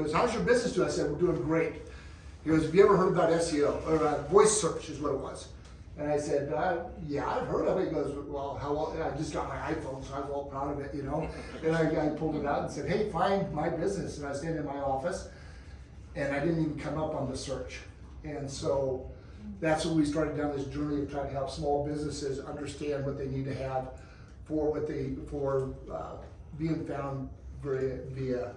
goes, how's your business doing? I said, we're doing great. He goes, have you ever heard about SEO, or voice search is what it was. And I said, yeah, I've heard of it. He goes, well, how well? I just got my iPhone, so I was all proud of it, you know. And I pulled it out and said, hey, find my business. And I was standing in my office, and I didn't even come up on the search. And so that's when we started down this journey of trying to help small businesses understand what they need to have for being found via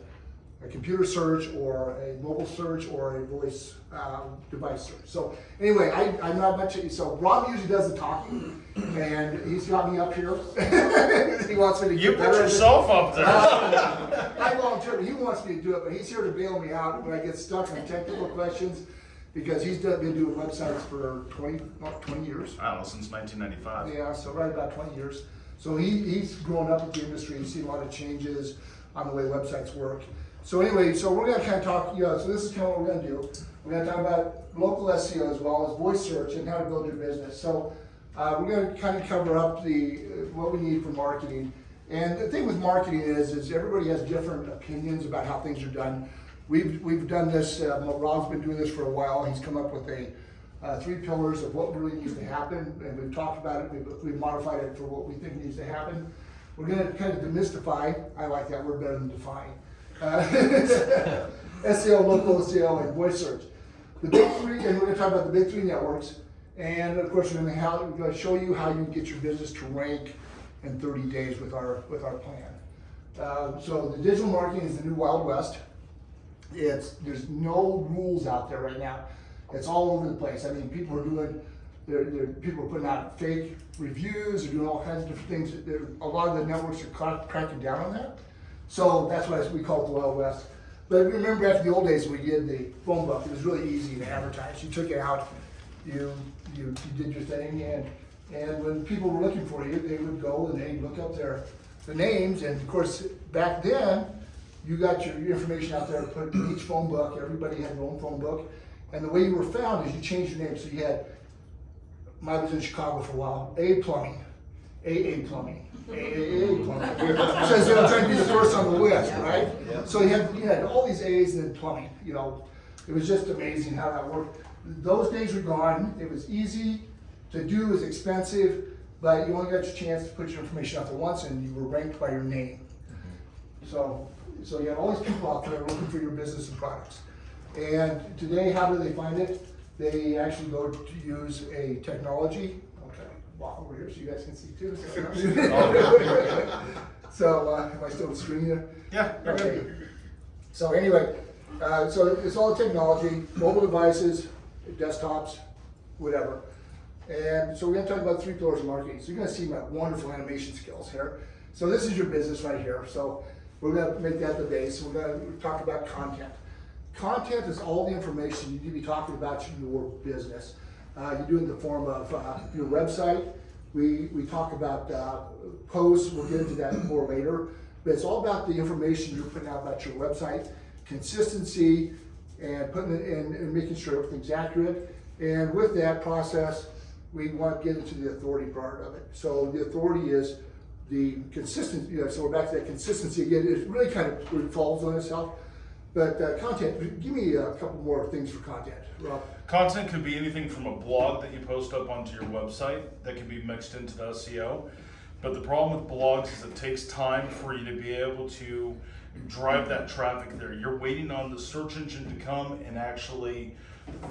a computer search or a mobile search or a voice device search. So anyway, I'm not much, so Rob usually does the talking, and he's got me up here. He wants me to get better. You put yourself up there. I volunteered, he wants me to do it, but he's here to bail me out when I get stuck on technical questions, because he's been doing websites for 20 years. I don't know, since 1995. Yeah, so right about 20 years. So he's grown up with the industry, he's seen a lot of changes on the way websites work. So anyway, so we're gonna kind of talk, so this is kind of what we're gonna do. We're gonna talk about local SEO as well as voice search and how to build your business. So we're gonna kind of cover up what we need for marketing. And the thing with marketing is everybody has different opinions about how things are done. We've done this, Rob's been doing this for a while. He's come up with 3 pillars of what really needs to happen, and we've talked about it, we've modified it for what we think needs to happen. We're gonna kind of demystify, I like that word better than define, SEO, local SEO, and voice search. The big 3, and we're going to talk about the big 3 networks, and of course we're going to show you how you get your business to rank in 30 days with our plan. So the digital marketing is the new Wild West. There's no rules out there right now. It's all over the place. I mean, people are people are putting out fake reviews, they're doing all kinds of different things. A lot of the networks are cracking down on that. So that's why we call it the Wild West. But remember, after the old days, we did the phone book. It was really easy to advertise. You took it out, you did your thing, and when people were looking for you, they would go and they'd look up the names. And of course, back then, you got your information out there to put in each phone book. Everybody had their own phone book. And the way you were found is you changed your name. So you had, I was in Chicago for a while, A Plumbing, AA Plumbing. Says I'm trying to be the first on the list, right? Yep. So you had all these A's and then plumbing. You know, it was just amazing how that worked. Those days were gone. It was easy to do, it was expensive, but you only got your chance to put your information out there once, and you were ranked by your name. So you had all these people out there looking for your business and products. And today, how do they find it? They actually go to use a technology. Walk over here so you guys can see too. So am I still on the screen here? Yeah. Okay. So anyway, so it's all technology, mobile devices, desktops, whatever. And so we're going to talk about 3 pillars of marketing. So you're going to see my wonderful animation skills here. So this is your business right here. So we're going to make that the base. We're going to talk about content. Content is all the information you need to be talking about your business. You do it in the form of your website. We talk about posts. We'll get into that more later. But it's all about the information you're putting out about your website, consistency, and putting it in and making sure everything's accurate. And with that process, we want to get into the authority part of it. So the authority is the consistency. So we're back to that consistency again. It really kind of revolves on itself. But content, give me a couple more things for content, Rob. Content could be anything from a blog that you post up onto your website that can be mixed into the SEO. But the problem with blogs is it takes time for you to be able to drive that traffic there. You're waiting on the search engine to come and actually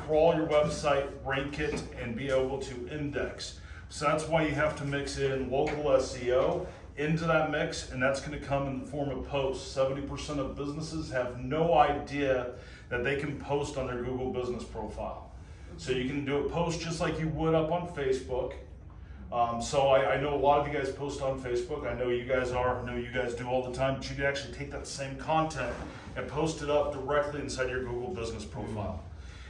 crawl your website, rank it, and be able to index. So that's why you have to mix in local SEO into that mix, and that's going to come in the form of posts. 70% of businesses have no idea that they can post on their Google business profile. So you can do a post just like you would up on Facebook. So I know a lot of you guys post on Facebook. I know you guys do all the time, but you can actually take that same content and post it up directly inside your Google business profile.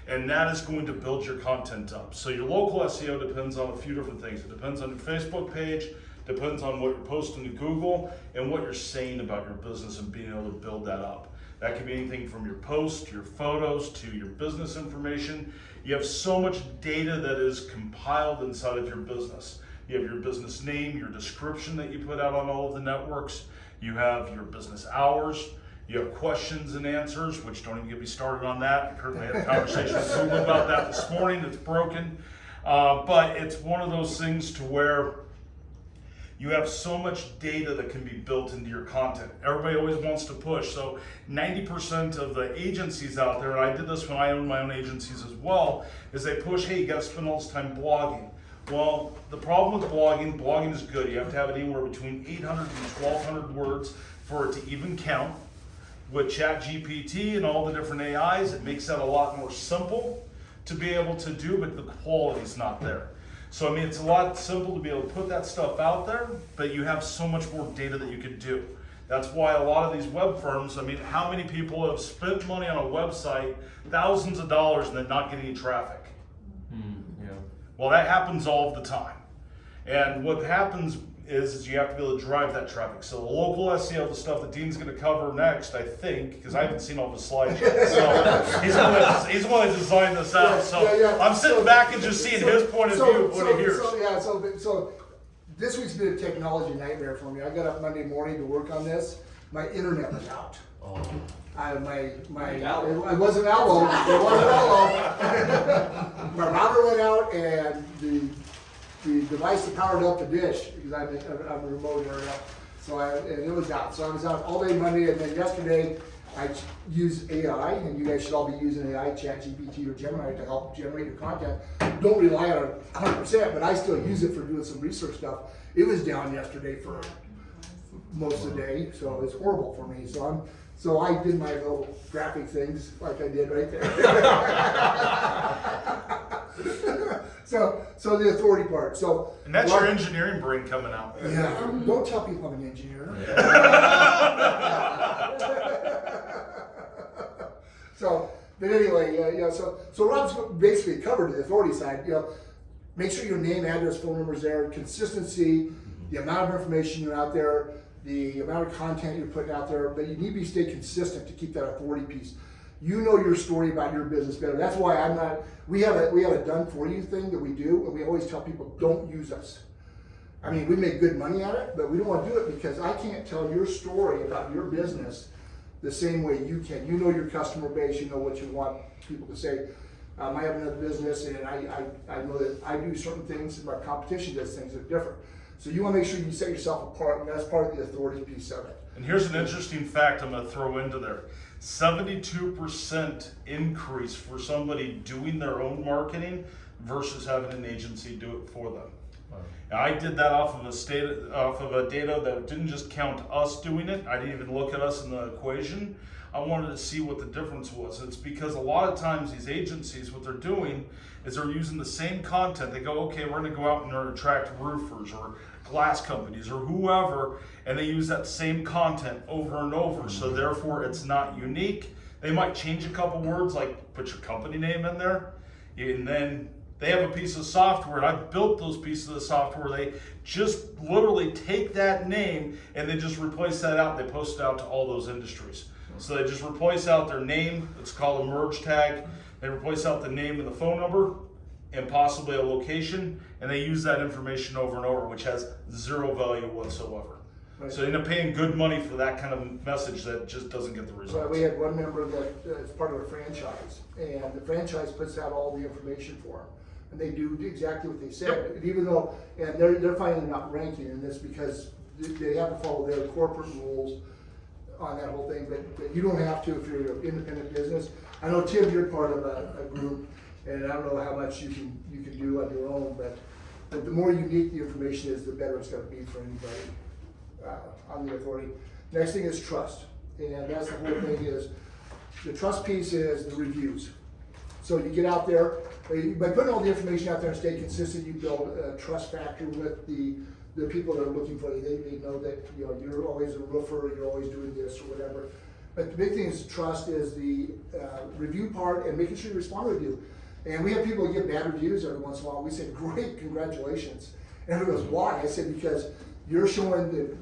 And that is going to build your content up. So your local SEO depends on a few different things. It depends on your Facebook page, depends on what you're posting to Google, and what you're saying about your business and being able to build that up. That can be anything from your posts, to your photos, to your business information. You have so much data that is compiled inside of your business. You have your business name, your description that you put out on all of the networks. You have your business hours. You have questions and answers, which don't even get me started on that. I currently had a conversation with Google about that this morning. It's broken. But it's one of those things to where you have so much data that can be built into your content. Everybody always wants to push. So 90% of the agencies out there, and I did this when I owned my own agencies as well, is they push, hey, you gotta spend all this time blogging. Well, the problem with blogging is good. You have to have it anywhere between 800 and 1,200 words for it to even count. With ChatGPT and all the different AIs, it makes that a lot more simple to be able to do, but the quality's not there. So I mean, it's a lot simple to be able to put that stuff out there, but you have so much more data that you could do. That's why a lot of these web firms, I mean, how many people have spent money on a website, thousands of dollars, and then not getting any traffic? Yeah. Well, that happens all the time. And what happens is you have to be able to drive that traffic. So the local SEO, the stuff that Dean's going to cover next, I think, because I haven't seen all the slides yet. So he's the one that designed this out. So I'm sitting back and just seeing his point of view of what he hears. So this week's been a technology nightmare for me. I got up Monday morning to work on this. My internet was out. Oh. It wasn't Allo. It wasn't Allo. My router went out, and the device that powered up the dish, because I'm a remote area, and it was out. So I was out all day Monday, and then yesterday I used AI, and you guys should all be using AI, ChatGPT or Gemini to help generate your content. Don't rely on it 100%, but I still use it for doing some research stuff. It was down yesterday for most of the day, so it's horrible for me. So I did my little graphic things like I did right there. So the authority part. And that's your engineering brain coming out. Yeah. Don't tell people I'm an engineer. But anyway, so Rob's basically covered the authority side. Make sure your name, address, phone number's there, consistency, the amount of information you're out there, the amount of content you're putting out there, but you need to stay consistent to keep that authority piece. You know your story about your business better. That's why we have a done for you thing that we do, and we always tell people don't use us. I mean, we make good money at it, but we don't want to do it because I can't tell your story about your business the same way you can. You know your customer base, you know what you want people to say. I have another business, and I know that I do certain things, and my competition does things that are different. So you want to make sure you set yourself apart, and that's part of the authority piece of it. And here's an interesting fact I'm going to throw into there. 72% increase for somebody doing their own marketing versus having an agency do it for them. Wow. Now, I did that off of a data that didn't just count us doing it. I didn't even look at us in the equation. I wanted to see what the difference was. It's because a lot of times these agencies, what they're doing is they're using the same content. They go, okay, we're going to go out and attract roofers or glass companies or whoever, and they use that same content over and over. So therefore, it's not unique. They might change a couple words, like put your company name in there, and then they have a piece of software, and I've built those pieces of software. They just literally take that name and they just replace that out. They post it out to all those industries. So they just replace out their name. It's called a merge tag. They replace out the name and the phone number and possibly a location, and they use that information over and over, which has zero value whatsoever. Right. So they end up paying good money for that kind of message that just doesn't get the results. Well, we had one member that is part of a franchise, and the franchise puts out all the information for them, and they do exactly what they said. Yep. And even though, and they're finally not ranking in this because they have to follow their corporate rules on that whole thing, but you don't have to if you're an independent business. I know, Tim, you're part of a group, and I don't know how much you can do on your own, but the more unique the information is, the better it's going to be for anybody on the authority. Next thing is trust, and that's the whole thing. Is the trust piece is the reviews. So you get out there by putting all the information out there and stay consistent. You build a trust factor with the people that are looking for you. They know that you're always a roofer, you're always doing this or whatever. But the big thing is trust is the review part and making sure you respond to review. And we have people that get bad reviews every once in a while. We say, great, congratulations. And everybody goes, why? I said, because you're showing that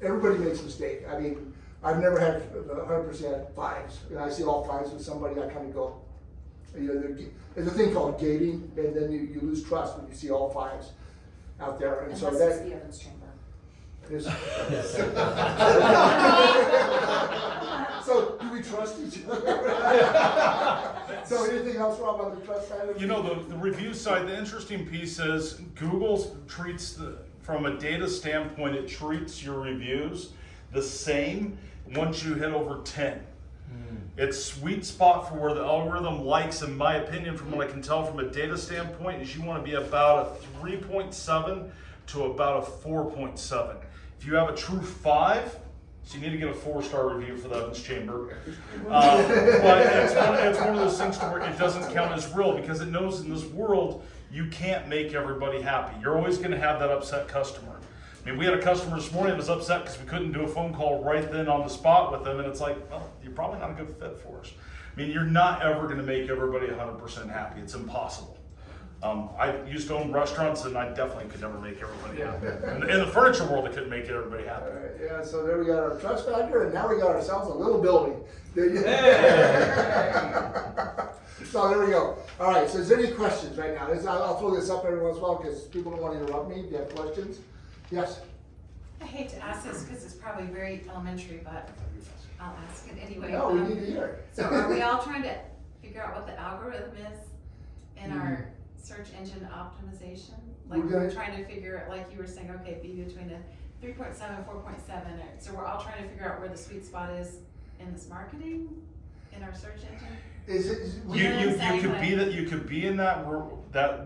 everybody makes a mistake. I mean, I've never had 100% fives. And I see all fives with somebody, I kind of go, there's a thing called gating, and then you lose trust when you see all fives out there. And And so that's that, the evidence chamber. Is- So, do we trust each other? So anything else wrong on the trust side of You know, the review side, the interesting piece is Google treats from a data standpoint, it treats your reviews the same once you hit over 10. Its sweet spot for where the algorithm likes, in my opinion, from what I can tell from a data standpoint, is you want to be about a 3.7 to about a 4.7. If you have a true 5, so you need to get a 4-star review for the Evans Chamber. But it's one of those things to where it doesn't count as real, because it knows in this world you can't make everybody happy. You're always going to have that upset customer. I mean, we had a customer this morning that was upset because we couldn't do a phone call right then on the spot with them, and it's like, well, you're probably not a good fit for us. I mean, you're not ever going to make everybody 100% happy. It's impossible. I used to own restaurants, and I definitely could never make everybody happy. In the furniture world, I couldn't make everybody happy. All right, yeah, so there we got our trust factor, and now we got ourselves a little building. So there we go. All right, so is there any questions right now? I'll throw this up every once in a while because people don't want to interrupt me. If you have questions? Yes? I hate to ask this because it's probably very elementary, but I'll ask it anyway. No, we need to hear it. So are we all trying to figure out what the algorithm is in our search engine optimization? Like we're trying to figure out, like you were saying, okay, be between a 3.7, 4.7. So we're all trying to figure out where the sweet spot is in this marketing, in our search engine? You could be in that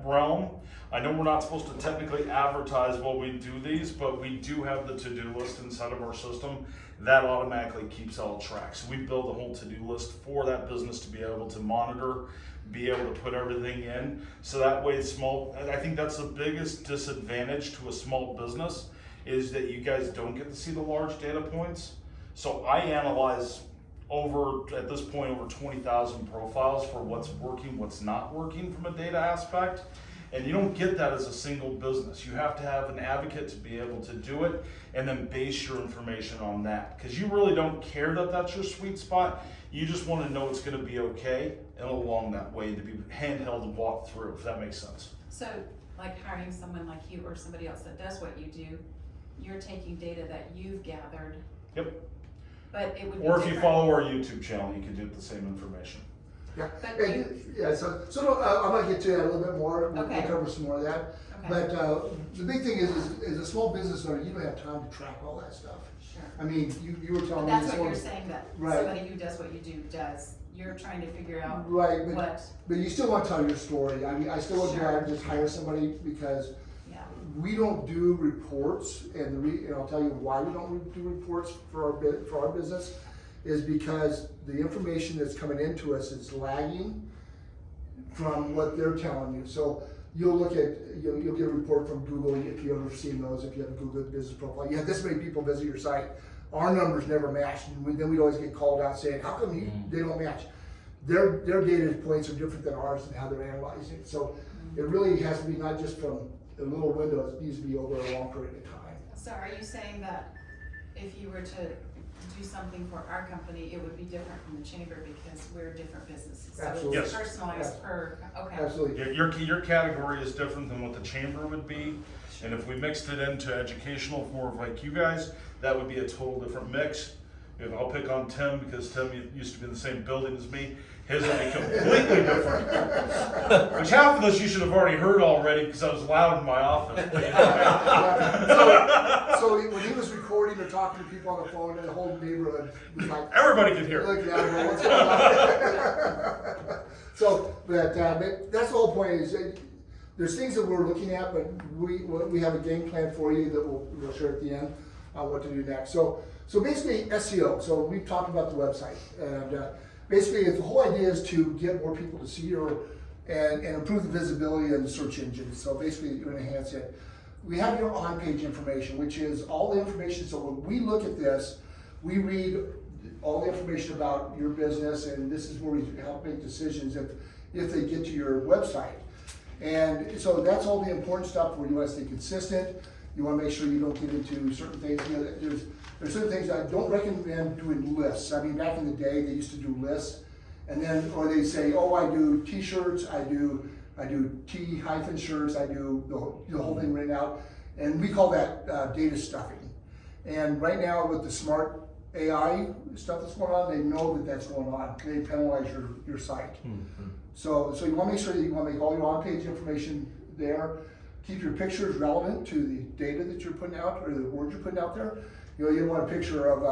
realm. I know we're not supposed to technically advertise while we do these, but we do have the to-do list inside of our system that automatically keeps all track. So we build a whole to-do list for that business to be able to monitor, be able to put everything in. So that way I think that's the biggest disadvantage to a small business, is that you guys don't get to see the large data points. So I analyze at this point, over 20,000 profiles for what's working, what's not working from a data aspect. And you don't get that as a single business. You have to have an advocate to be able to do it and then base your information on that. Because you really don't care that that's your sweet spot. You just want to know it's going to be okay and along that way to be handheld and walk through, if that makes sense. So like hiring someone like you or somebody else that does what you do, you're taking data that you've gathered. Yep. But it would be Or if you different. follow our YouTube channel, you can do the same information. Yeah, But so I'm gonna get to that a little bit more. We'll Okay. cover some more of that. Okay. But the big thing is a small business owner, you don't have time to track all that stuff. Sure. I mean, you were But telling me that's this what you're morning. saying, that Right. somebody who does what you do does. You're trying to figure out Right, what, but you still want to tell your story. I mean, I still would Sure. rather just hire somebody because yeah. we don't do reports, and I'll tell you why we don't do reports for our business is because the information that's coming into us is lagging from what they're telling you. So you'll get a report from Google if you've ever seen those. If you have a Google business profile, you have this many people visit your site. Our numbers never match, and then we'd always get called out saying, "How come they don't match?" Their data points are different than ours and how they're analyzing it. So it really has to be not just from a little window; it needs to be over a long period of time. So are you saying that if you were to do something for our company, it would be different from the chamber because we're different businesses? Absolutely. So it's Yes. personalized per, okay. Absolutely. Your category is different than what the chamber would be, and if we mixed it into educational, more of like you guys, that would be a total different mix. If I'll pick on Tim because Tim used to be in the same building as me, his would be completely different. Which half of this you should have already heard already because I was loud in my office. So when he was recording or talking to people on the phone, the whole neighborhood was like, Everybody could hear. looking at him, what's going on? So, but that's the whole point is there's things that we're looking at, but we have a game plan for you that we'll share at the end on what to do next. So basically SEO. So we've talked about the website, and basically the whole idea is to get more people to see and improve the visibility of the search engine. So basically you enhance it. We have your on-page information, which is all the information. So when we look at this, we read all the information about your business, and this is where we help make decisions if they get to your website. And so that's all the important stuff where you want to stay consistent. You want to make sure you don't get into certain things. You know, there's certain things I don't recommend doing lists. I mean, back in the day, they used to do lists, and then, or they say, oh, I do T-shirts, I do T-shirts, I do the whole thing written out, and we call that data stuffing. And right now with the smart AI stuff that's going on, they know that that's going on. They penalize your site. So you want to make sure that you want to make all your on-page information there. Keep your pictures relevant to the data that you're putting out or the words you're putting out there. You know, you don't want a picture of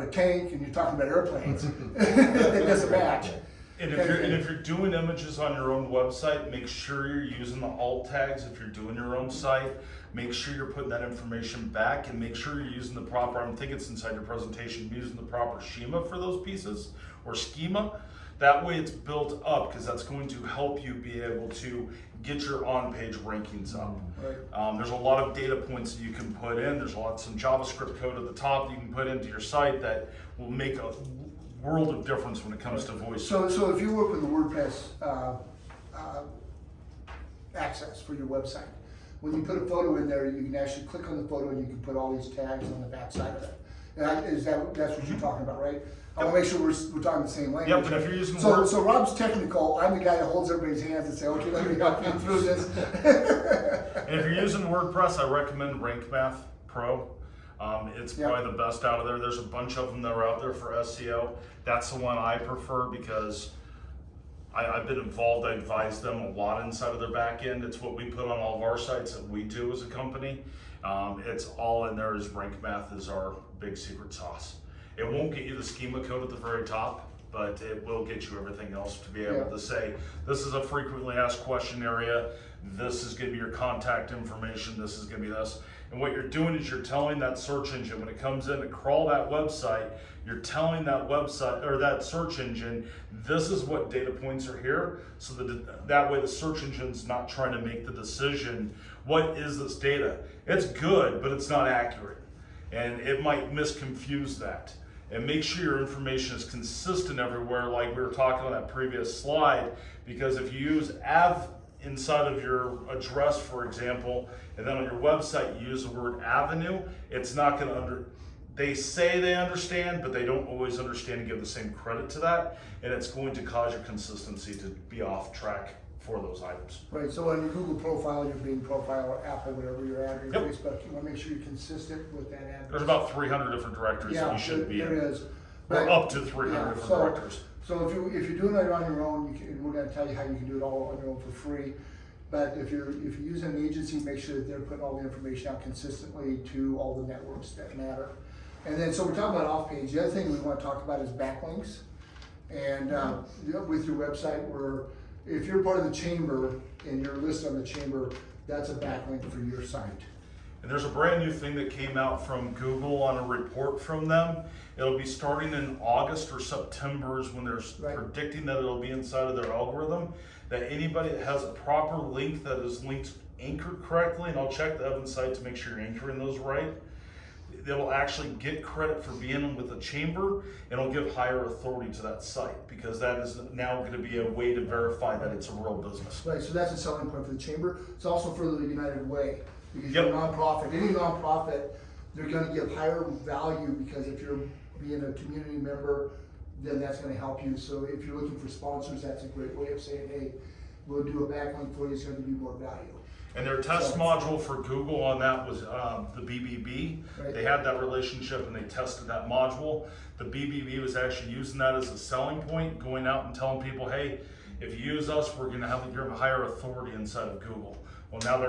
a tank and you're talking about airplanes. It doesn't match. And if you're doing images on your own website, make sure you're using the alt tags. If you're doing your own site, make sure you're putting that information back, and make sure you're using the proper, I think it's inside your presentation, using the proper schema for those pieces, or schema. That way it's built up, because that's going to help you be able to get your on-page rankings up. Right. There's a lot of data points that you can put in. There's some JavaScript code at the top that you can put into your site that will make a world of difference when it comes to voice. So if you work with the WordPress access for your website, when you put a photo in there, you can actually click on the photo and you can put all these tags on the back side of it. That's what you're talking about, right? I want to make sure we're talking the same language. Yeah, but if you're using So Rob's technical. I'm the guy that holds everybody's hands and say, okay, let me help you through this. And if you're using WordPress, I recommend Rank Math Pro. It's probably the best out of there. There's a bunch of them that are out there for SEO. That's the one I prefer because I've been involved. I advise them a lot inside of their back end. It's what we put on all of our sites that we do as a company. It's all in there. As Rank Math is our big secret sauce. It won't get you the schema code at the very top, but it will get you everything else to be able to say, this is a frequently asked question area, this is going to be your contact information, this is going to be this. And what you're doing is you're telling that search engine when it comes in to crawl that website, you're telling that website or that search engine, this is what data points are here, so that way the search engine's not trying to make the decision, what is this data? It's good, but it's not accurate. And it might misconfuse that. And make sure your information is consistent everywhere, like we were talking on that previous slide, because if you use av inside of your address, for example, and then on your website you use the word avenue, it's not going to they say they understand, but they don't always understand and give the same credit to that, and it's going to cause your consistency to be off track for those items. Right, so on your Google profile, your Bing profile, or Apple, whatever you're at, or your Facebook, you want to make sure you're consistent with that address. There's about 300 different directories that you should be in. There is. Or up to 300 different directories. So if you're doing it on your own, we're going to tell you how you can do it all on your own for free. But if you're using an agency, make sure that they're putting all the information out consistently to all the networks that matter. And then, so we're talking about off-page. The other thing we want to talk about is backlinks. And with your website, where if you're part of the chamber and you're listed on the chamber, that's a backlink for your site. And there's a brand new thing that came out from Google on a report from them. It'll be starting in August or September is when they're predicting that it'll be inside of their algorithm, that anybody that has a proper link that is linked anchored correctly, and I'll check the Evans site to make sure you're anchoring those right, they will actually get credit for being with the chamber, and it'll give higher authority to that site, because that is now going to be a way to verify that it's a real business. Right, so that's a selling point for the chamber. It's also for the United Way, because you're a nonprofit. Any nonprofit, they're going to give higher value, because if you're being a community member, then that's going to help you. So if you're looking for sponsors, that's a great way of saying, hey, we'll do a backlink for you, it's going to be more value. And their test module for Google on that was the BBB. Right. They had that relationship and they tested that module. The BBB was actually using that as a selling point, going out and telling people, hey, if you use us, we're going to have a higher authority inside of Google. Well, now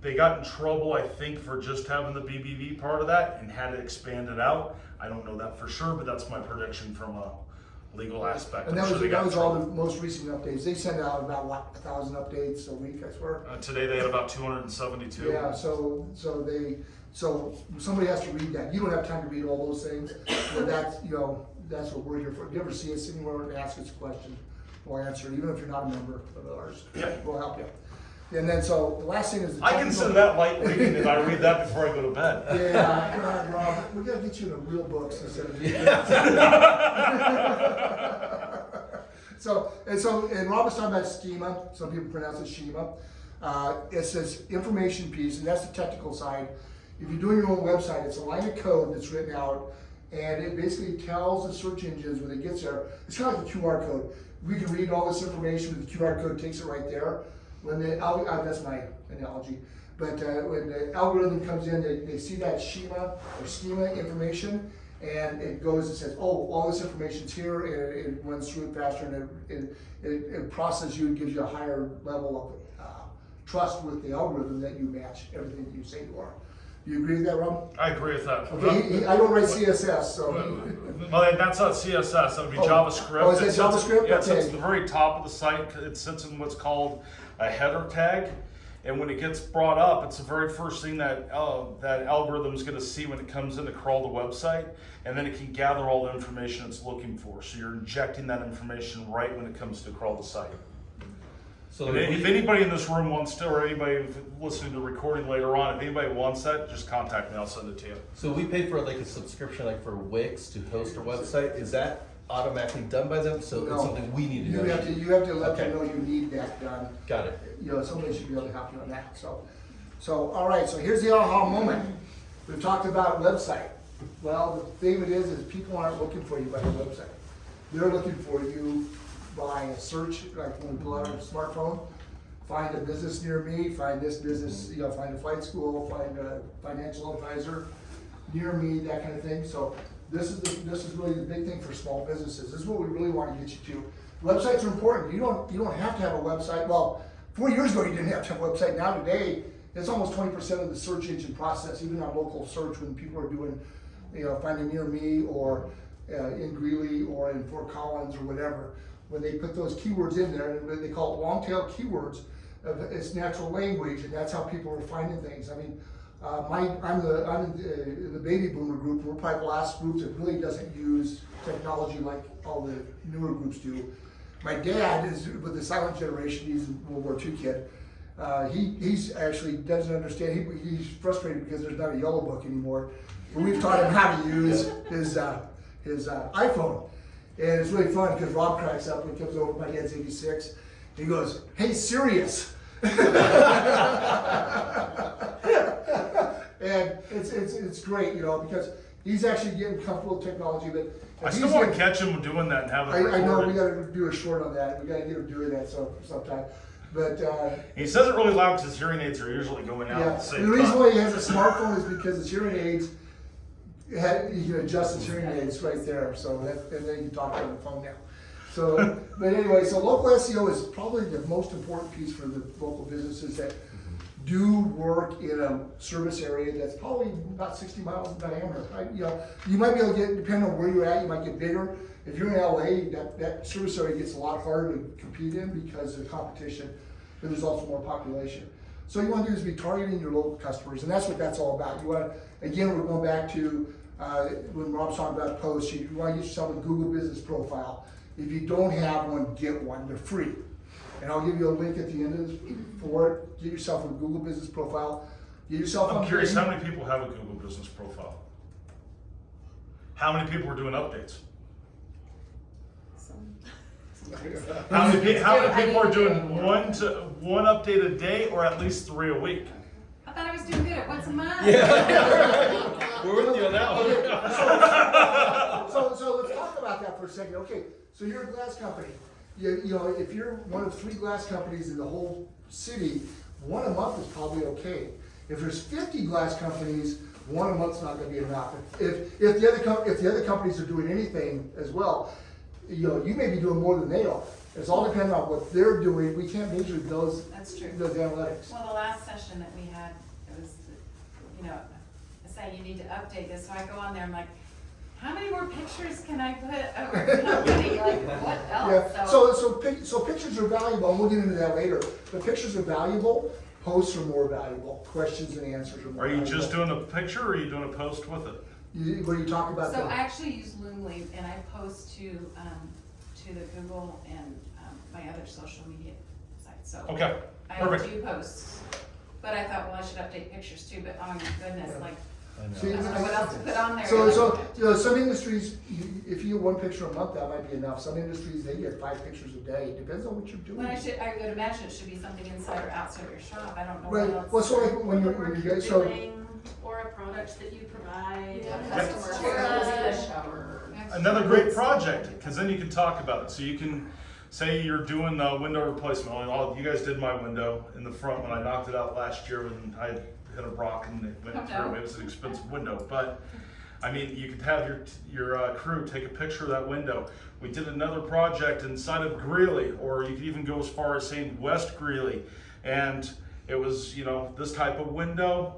they got in trouble, I think, for just having the BBB part of that and had it expanded out. I don't know that for sure, but that's my prediction from a legal aspect. And that was all the most recent updates. They send out about 1,000 updates a week, I swear. Today they had about 272. Yeah, so somebody has to read that. You don't have time to read all those things, but that's what we're here for. If you ever see us anywhere and ask us a question, we'll answer, even if you're not a member of ours. Yeah. We'll help you. And then, so the last thing is I consider that light reading, and I read that before I go to bed. Yeah, God, Rob, we gotta get you into real books instead of. And Rob was talking about schema. Some people pronounce it schema. It's this information piece, and that's the technical side. If you're doing your own website, it's a line of code that's written out, and it basically tells the search engines when it gets there. It's kind of like a QR code. We can read all this information, but the QR code takes it right there. That's my analogy. But when the algorithm comes in, they see that schema information, and it goes and says, oh, all this information's here, and it runs through it faster, and it processes you and gives you a higher level of trust with the algorithm that you match everything that you say you are. Do you agree with that, Rob? I agree with that. Okay, I don't write CSS, so. Well, that's not CSS, that would be JavaScript. Oh, is that JavaScript? Yeah, it sits Okay. at the very top of the site. It sits in what's called a header tag. And when it gets brought up, it's the very first thing that that algorithm is going to see when it comes in to crawl the website. And then it can gather all the information it's looking for. So you're injecting that information right when it comes to crawl the site. So And if anybody in this room wants to, or anybody listening to the recording later on, if anybody wants that, just contact me, I'll send it to you. So we pay for like a subscription, like for Wix to host our website. Is that automatically done by them? So No. it's something we need to You do. have to let Okay. them know you need that done. Got it. You know, somebody should be able to help you on that, so, all right, so here's the aha moment. We've talked about website. Well, the thing of it is people aren't looking for you by your website. They're looking for you by a search, like when we pull out our smartphone, find a business near me, find this business, find a flight school, find a financial advisor near me, that kind of thing. So this is really the big thing for small businesses. This is what we really want to get you to. Websites are important. You don't have to have a website. Well, 4 years ago you didn't have to have a website. Now today, it's almost 20% of the search engine process, even on local search when people are doing, finding near me or in Greeley or in Fort Collins or whatever. When they put those keywords in there, and they call it long tail keywords, it's natural language, and that's how people are finding things. I mean, I'm in the baby boomer group. We're probably the last group that really doesn't use technology like all the newer groups do. My dad is with the silent generation. He's a World War II kid. He's actually doesn't understand. He's frustrated because there's not a yellow book anymore. But we've taught him how to use his iPhone, and it's really fun because Rob cracks up when he comes over. My dad's 86. He goes, "Hey, Sirius." And it's great, because he's actually getting comfortable with technology. But I still want to catch him doing that and have it recorded. I know we got to do a short on that. We got to get him doing that sometime. But He says it really loud because his hearing aids are usually going out at the same the reason time. why he has a smartphone is because his hearing aids, you can adjust his hearing aids right there. So and then you talk on the phone now. So, but anyway, so local SEO is probably the most important piece for the local businesses that do work in a service area that's probably about 60 miles in diameter. You might be able to get, depending on where you're at, you might get bigger. If you're in LA, that service area gets a lot harder to compete in because of competition, but there's also more population. So you want to do is be targeting your local customers, and that's what that's all about. You want to, again, we're going back to when Rob's talking about posts. You want to get yourself a Google Business Profile. If you don't have one, get one. They're free. And I'll give you a link at the end of this for it. Get yourself a Google Business Profile. Get yourself I'm on curious, Bing. how many people have a Google Business Profile? How many people are doing updates? How many people are doing one update a day or at least 3 a week? I thought I was doing good at once a month. We're with you on that one. So let's talk about that for a second. Okay, so you're a glass company. If you're one of 3 glass companies in the whole city, 1 a month is probably okay. If there's 50 glass companies, 1 a month's not going to be enough. If the other companies are doing anything as well, you may be doing more than they are. It's all depending on what they're doing. We can't measure those. That's true. Those analytics. Well, the last session that we had, it was, saying you need to update this. So I go on there, I'm like, how many more pictures can I put over company? Like, what else? Yeah. So pictures are valuable, and we'll get into that later. But pictures are valuable. Posts are more valuable. Questions and answers are more Are you valuable. just doing a picture or are you doing a post with it? What are you talking about? So there? I actually use Loomly, and I post to the Google and my other social media sites. So Okay, I perfect. do posts, but I thought, well, I should update pictures too. But oh my goodness, like See, I don't know what else to put on there. So some industries, if you get 1 picture a month, that might be enough. Some industries, they get 5 pictures a day. It depends on what you're doing. Well, I would imagine it should be something inside or outside your shop. I don't know Right. what else. Well, so like when you guys, so Or a product that you provide. Yeah. Customer service. Another great project, because then you can talk about it. So you can say you're doing a window replacement. Oh, you guys did my window in the front when I knocked it out last year when I hit a rock and it went through. It was an expensive window, but I mean, you could have your crew take a picture of that window. We did another project inside of Greeley, or you could even go as far as saying West Greeley, and it was, you know, this type of window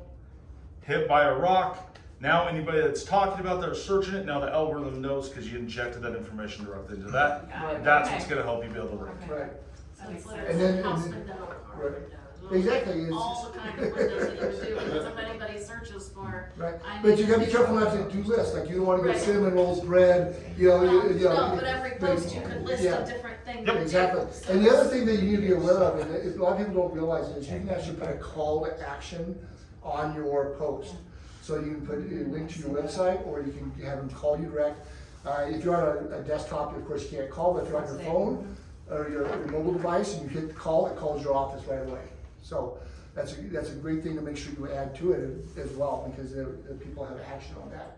hit by a rock. Now anybody that's talking about that or searching it, now the algorithm knows because you injected that information directly into that. Right. That's Okay. what's going to help you be able to rank. Okay. Right. So That it's makes literally sense. And then- house and then- window, car right. windows. Exactly, it's- All the kind of windows that you would do, and if anybody searches for. Right, I but need you gotta be to- careful not to do lists, like you don't wanna get Right. cinnamon rolls, bread, you know, you know. No, but every post you could list yeah. a different thing. Yep. to do. Exactly, So and the other thing that you need to be aware of, and a lot of people don't realize is you can actually put a call to action on your post. So you can put a link to your website, or you can have them call you direct. If you're on a desktop, of course you can't call, but if you're on your phone or your mobile device and you hit call, it calls your office right away. So that's a great thing to make sure you add to it as well, because the people have action on that.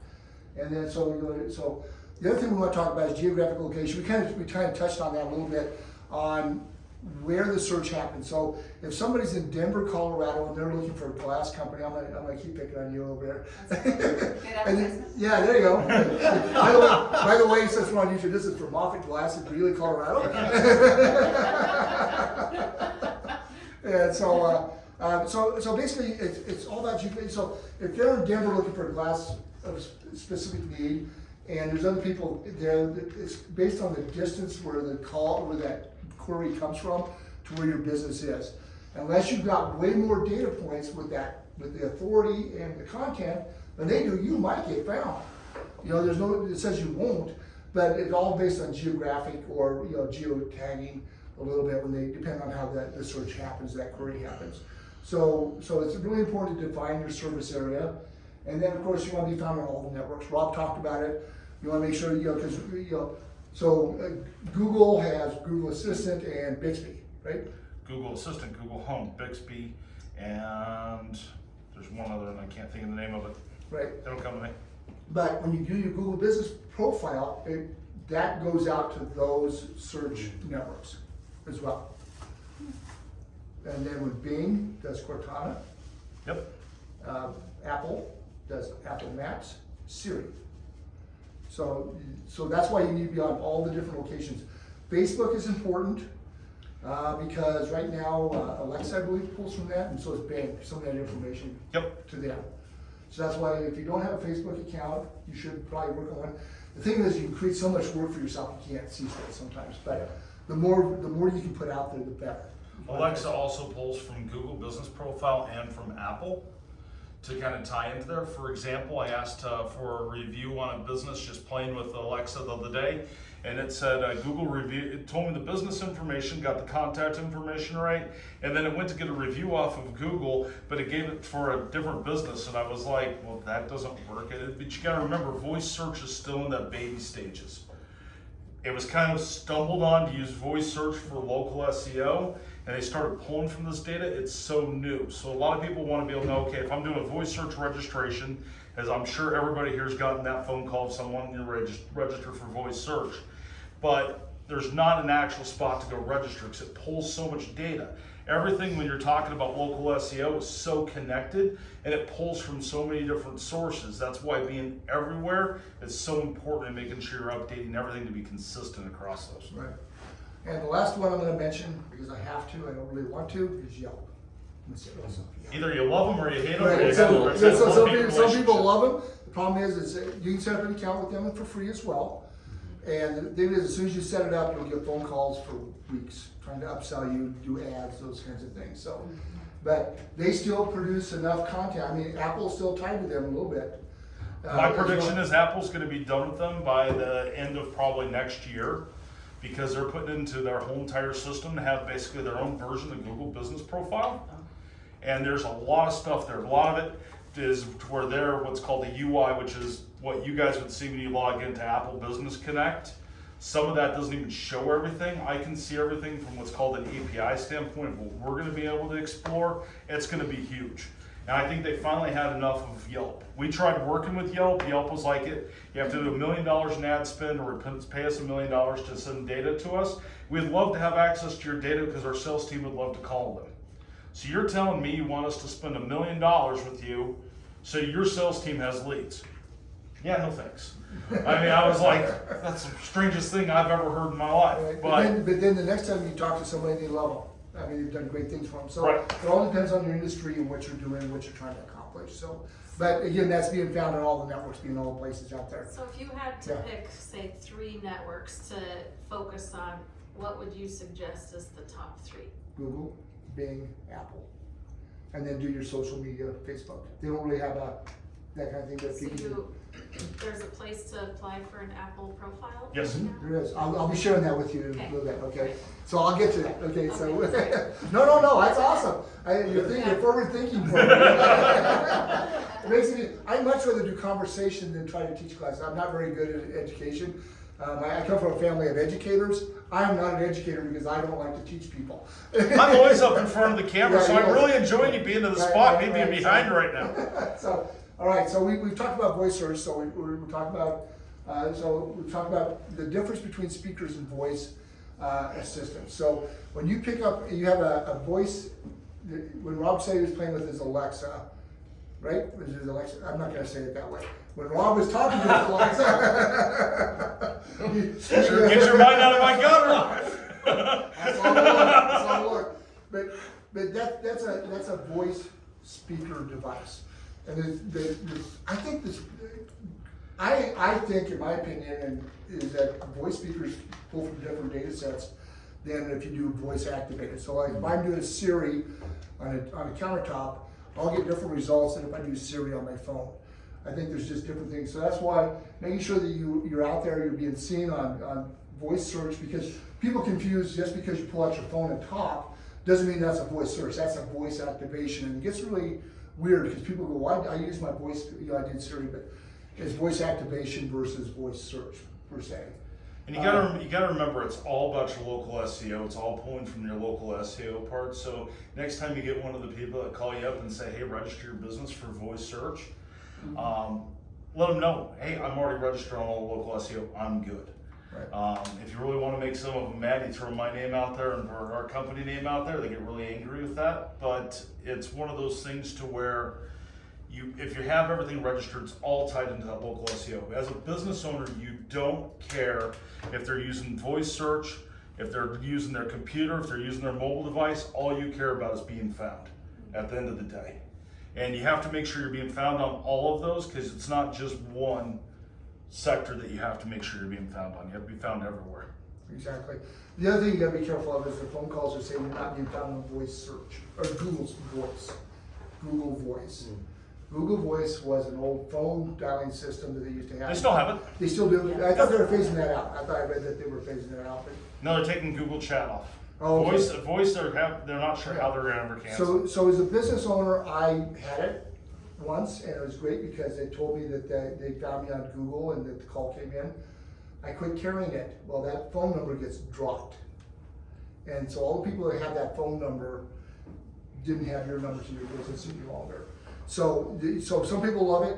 And then so the other thing we want to talk about is geographic location. We kind of touched on that a little bit on where the search happens. So if somebody's in Denver, Colorado, and they're looking for a glass company, I'm gonna keep picking on you over there. Good And then- advertisement. yeah, there you go. By the way, since we're on YouTube, this is for Moffett Glass in Greeley, Colorado. And so basically, it's all about geography. So if they're in Denver looking for a glass of specific need, and there's other people there, it's based on the distance where that query comes from to where your business is. Unless you've got way more data points with the authority and the content than they do, you might get found. You know, it says you won't, but it's all based on geographic or, you know, geotagging a little bit when they depend on how the search happens, that query happens. So it's really important to define your service area. And then of course you want to be found on all the networks. Rob talked about it. You want to make sure, you know, because, you know, Google has Google Assistant and Bixby, right? Google Assistant, Google Home, Bixby, and there's one other, and I can't think of the name of it. Right. It'll come to me. But when you do your Google Business Profile, that goes out to those search networks as well. And then when Bing does Cortana, Yep. Apple does Apple Maps, Siri. So that's why you need to be on all the different locations. Facebook is important because right now Alexa, I believe, pulls from that, and so is Bing, some of that information Yep. to them. So that's why if you don't have a Facebook account, you should probably work on one. The thing is, you create so much work for yourself, you can't see that sometimes, but the more you can put out there, the better. Alexa also pulls from Google Business Profile and from Apple to kind of tie into there. For example, I asked for a review on a business just playing with Alexa the other day, and it said Google review. It told me the business information, got the contact information right, and then it went to get a review off of Google, but it gave it for a different business, and I was like, well, that doesn't work. But you got to remember, voice search is still in that baby stages. It was kind of stumbled on to use voice search for local SEO, and they started pulling from this data. It's so new. So a lot of people want to be able to know, okay, if I'm doing a voice search registration, as I'm sure everybody here has gotten that phone call of someone you register for voice search, but there's not an actual spot to go register because it pulls so much data. Everything when you're talking about local SEO is so connected and it pulls from so many different sources. That's why being everywhere is so important and making sure you're updating everything to be consistent across those. Right. And the last one I'm gonna mention, because I have to, I don't really want to, is Yelp. I'm gonna say it also. Either you love them or you hate them. Right, Or you so, have a some love-hate people relationship. love them. The problem is you can set up an account with them for free as well. And the thing is, as soon as you set it up, you'll get phone calls for weeks trying to upsell you, do ads, those kinds of things. So, but they still produce enough content. I mean, Apple's still tied to them a little bit. My as well. prediction is Apple's going to be done with them by the end of probably next year because they're putting into their whole entire system to have basically their own version of Google Business Profile. And there's a lot of stuff there. A lot of it is where they're what's called the UI, which is what you guys would see when you log into Apple Business Connect. Some of that doesn't even show everything. I can see everything from what's called an API standpoint of what we're going to be able to explore. It's going to be huge. And I think they finally had enough of Yelp. We tried working with Yelp. Yelp was like it. You have to do $1 million in ad spend or pay us $1 million to send data to us. we'd love to have access to your data because our sales team would love to call them. So you're telling me you want us to spend $1 million with you so your sales team has leads? Yeah, no thanks. I mean, I was like, that's the strangest thing I've ever heard in my life. Right. But But then the next time you talk to somebody, they love them. I mean, you've done great things for them. So Right. it all depends on your industry and what you're doing and what you're trying to accomplish. So, but again, that's being found in all the networks, being all the places out there. So if you had to Yeah. pick, say, 3 networks to focus on, what would you suggest as the top 3? Google, Bing, Apple. And then do your social media, Facebook. They don't really have that kind of thing that So people do. there's a place to apply for an Apple profile? Yes. There is. I'll be sharing that with you in a Okay. little bit, okay? Great. So I'll get to that, okay? So, Okay. no, that's awesome. You're forward thinking for me. It makes me, I'd much rather do conversation than try to teach classes. I'm not very good at education. I come from a family of educators. I'm not an educator because I don't like to teach people. I'm always up in front of the camera, Yeah, so I'm yes. really enjoying you being in the Right, spot, right, maybe right. behind right now. So, all right, so we've talked about voice search, so we're talking about, so we've talked about the difference between speakers and voice assistants. So when you pick up, you have a voice, when Rob said he was playing with his Alexa, right? Was his Alexa? I'm not gonna say it that way. When Rob was talking to his Alexa. Sure, get your mind out of my gutter. That's all it was. That's all it was. But that's a voice speaker device. And I think this, I think in my opinion, is that voice speakers pull from different data sets than if you do voice activated. So like if I'm doing a Siri on a countertop, I'll get different results than if I do Siri on my phone. I think there's just different things. So that's why making sure that you're out there, you're being seen on voice search, because people confuse just because you pull out your phone and talk, doesn't mean that's a voice search, that's a voice activation. And it gets really weird because people go, well, I use my voice, I did Siri, but it's voice activation versus voice search per se. And you gotta remember, it's all about your local SEO. It's all pulling from your local SEO part. So next time you get one of the people that call you up and say, hey, register your business for voice search, let them know, hey, I'm already registered on all the local SEO, I'm good. Right. If you really want to make some of them mad, you throw my name out there or our company name out there, they get really angry with that. But it's one of those things to where if you have everything registered, it's all tied into that local SEO. As a business owner, you don't care if they're using voice search, if they're using their computer, if they're using their mobile device. All you care about is being found at the end of the day. And you have to make sure you're being found on all of those, because it's not just one sector that you have to make sure you're being found on. You have to be found everywhere. Exactly. The other thing you gotta be careful of is the phone calls are saying you're not being found on voice search, or Google's voice. Google Voice. Google Voice was an old phone dialing system that they used to have. They still have it. They still do. I thought they were phasing that out. I thought I read that they were phasing it out. But No, they're taking Google Chat off. Oh, okay. Voice, they're not sure how they're gonna ever cancel. So as a business owner, I had it once, and it was great because they told me that they found me on Google and that the call came in. I quit carrying it. Well, that phone number gets dropped. And so all the people that had that phone number didn't have your number to your business any longer. So some people love it.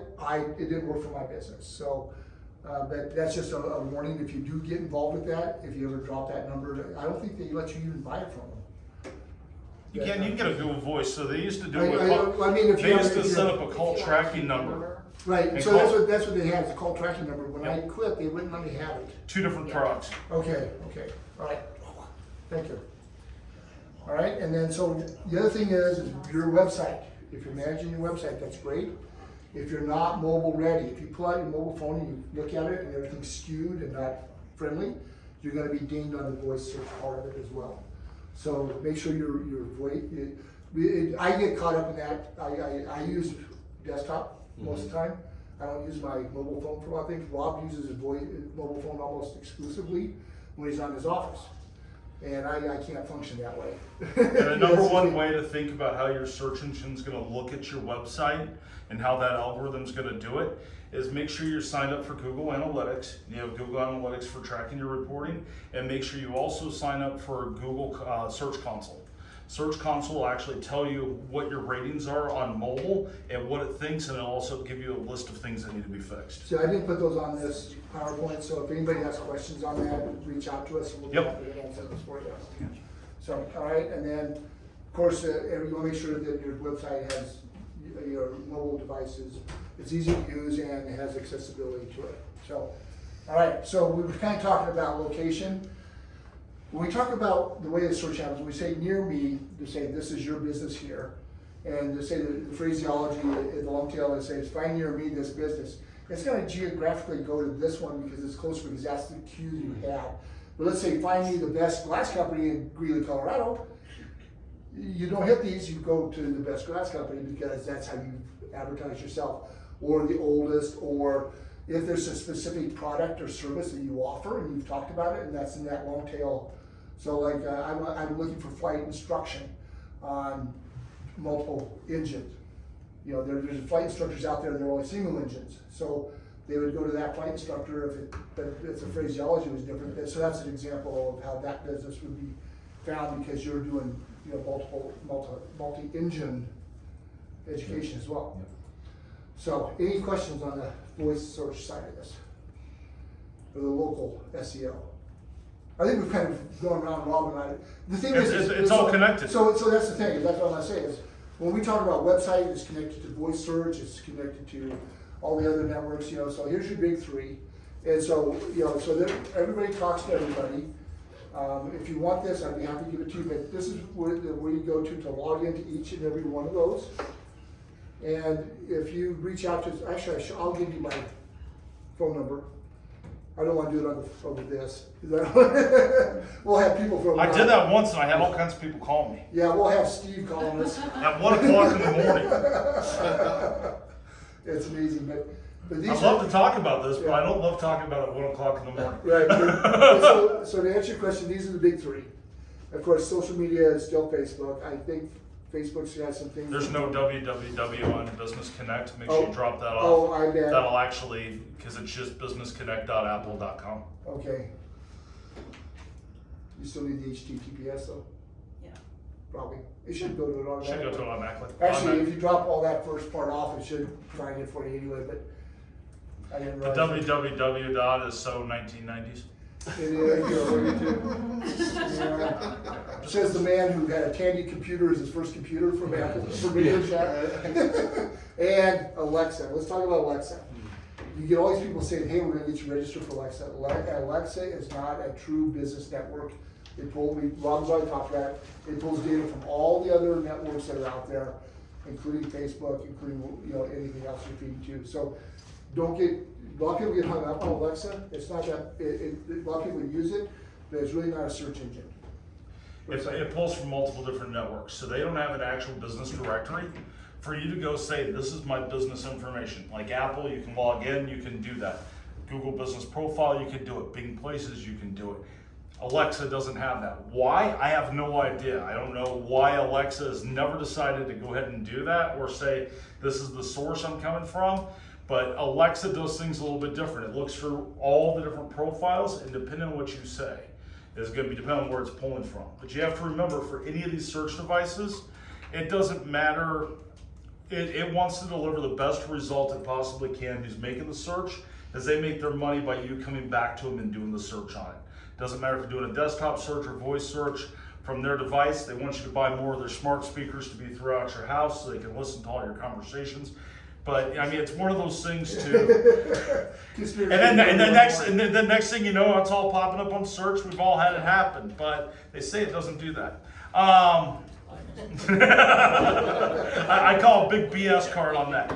It didn't work for my business. So, but that's just a warning. If you do get involved with that, if you ever drop that number, I don't think they let you even buy it from them. You can get a Google Voice. So they used to do I mean, if they you used have- to if you set have- up a call tracking number. Right, And so call- that's what they had, is a call tracking number. When I Yep. quit, they wouldn't let me have it. 2 different products. Okay, all right, thank you. All right, and then, so the other thing is your website. If you're managing your website, that's great. If you're not mobile ready, if you pull out your mobile phone and you look at it and everything's skewed and not friendly, you're gonna be dinged on the voice search part of it as well. So make sure your voice, I get caught up in that. I use desktop most of the time. I don't use my mobile phone for a lot of things. Rob uses his mobile phone almost exclusively when he's on his office. And I can't function that way. And the number one way to think about how your search engine's gonna look at your website and how that algorithm's gonna do it is make sure you're signed up for Google Analytics. You have Google Analytics for tracking your reporting, and make sure you also sign up for Google Search Console. Search Console will actually tell you what your ratings are on mobile and what it thinks, and it'll also give you a list of things that need to be fixed. So I didn't put those on this PowerPoint, so if anybody has questions on that, reach out to us and we'll be happy to answer those for you. So, all right, and then, of course, you want to make sure that your website has your mobile devices, it's easy to use and it has accessibility to it. So, all right, so we were kind of talking about location. When we talk about the way the search happens, we say near me, to say this is your business here. And to say the phraseology in the long tail, it says find near me this business. It's gonna geographically go to this one because it's closer, because that's the cue you had. But let's say find me the best glass company in Greeley, Colorado. You don't hit these, you go to the best glass company because that's how you advertise yourself. Or the oldest, or if there's a specific product or service that you offer and you've talked about it, and that's in that long tail. So like I'm looking for flight instruction on multiple engines. You know, there's flight instructors out there, they're only single engines. So they would go to that flight instructor but if the phraseology was different. So that's an example of how that business would be found because you're doing, you know, multi-engine education as well. Yep. So any questions on the voice search side of this? Or the local SEO? I think we've kind of gone round robin on it. The thing It's all connected. So that's the thing, that's what I'm saying is, when we talk about website, it's connected to voice search, it's connected to all the other networks, you know, so here's your big three. And so, you know, so everybody talks to everybody. If you want this, I'd be happy to give it to you, but this is where you go to log into each and every one of those. And if you reach out to, actually, I'll give you my phone number. I don't want to do it over this. We'll have people from. I did that once and I had all kinds of people call me. Yeah, we'll have Steve calling us. At 1 o'clock in the morning. It's amazing, but these I love to talk about this, but I don't love talking about it at 1 o'clock in the morning. Right. So to answer your question, these are the big three. Of course, social media is still Facebook. I think Facebook's got some things. There's no www on Business Connect. Make sure Oh. you drop that off. Oh, I bet. That'll actually, because it's just businessconnect.apple.com. Okay. You still need the HTTPS though? Yeah. Probably. It should go to it automatically. Should go to it automatically. Actually, if you drop all that first part off, it should find it for you anyway, but I didn't The realize. www dot is so 1990s. It is, yeah. Says the man who had a Tandy computer as his first computer from Apple, for Radio Shack. And Alexa, let's talk about Alexa. You get all these people saying, hey, we're gonna get you registered for Alexa. Alexa is not a true business network. Rob's already talked about it. It pulls data from all the other networks that are out there, including Facebook, including, you know, anything else you're feeding to. So a lot of people get hung up on Alexa. It's not that, a lot of people use it, but it's really not a search engine. It pulls from multiple different networks, so they don't have an actual business directory. For you to go say, this is my business information, like Apple, you can log in, you can do that. Google Business Profile, you can do it. Bing Places, you can do it. Alexa doesn't have that. Why? I have no idea. I don't know why Alexa has never decided to go ahead and do that or say, this is the source I'm coming from. But Alexa does things a little bit different. It looks for all the different profiles, and depending on what you say, is going to be depending on where it's pulling from. But you have to remember, for any of these search devices, it doesn't matter. It wants to deliver the best result it possibly can. Who's making the search, as they make their money by you coming back to them and doing the search on it. Doesn't matter if you're doing a desktop search or voice search from their device. They want you to buy more of their smart speakers to be throughout your house so they can listen to all your conversations. But I mean, it's one of those things too. And then the next thing you know, it's all popping up on search. We've all had it happen, but they say it doesn't do that. I call a big BS card on that.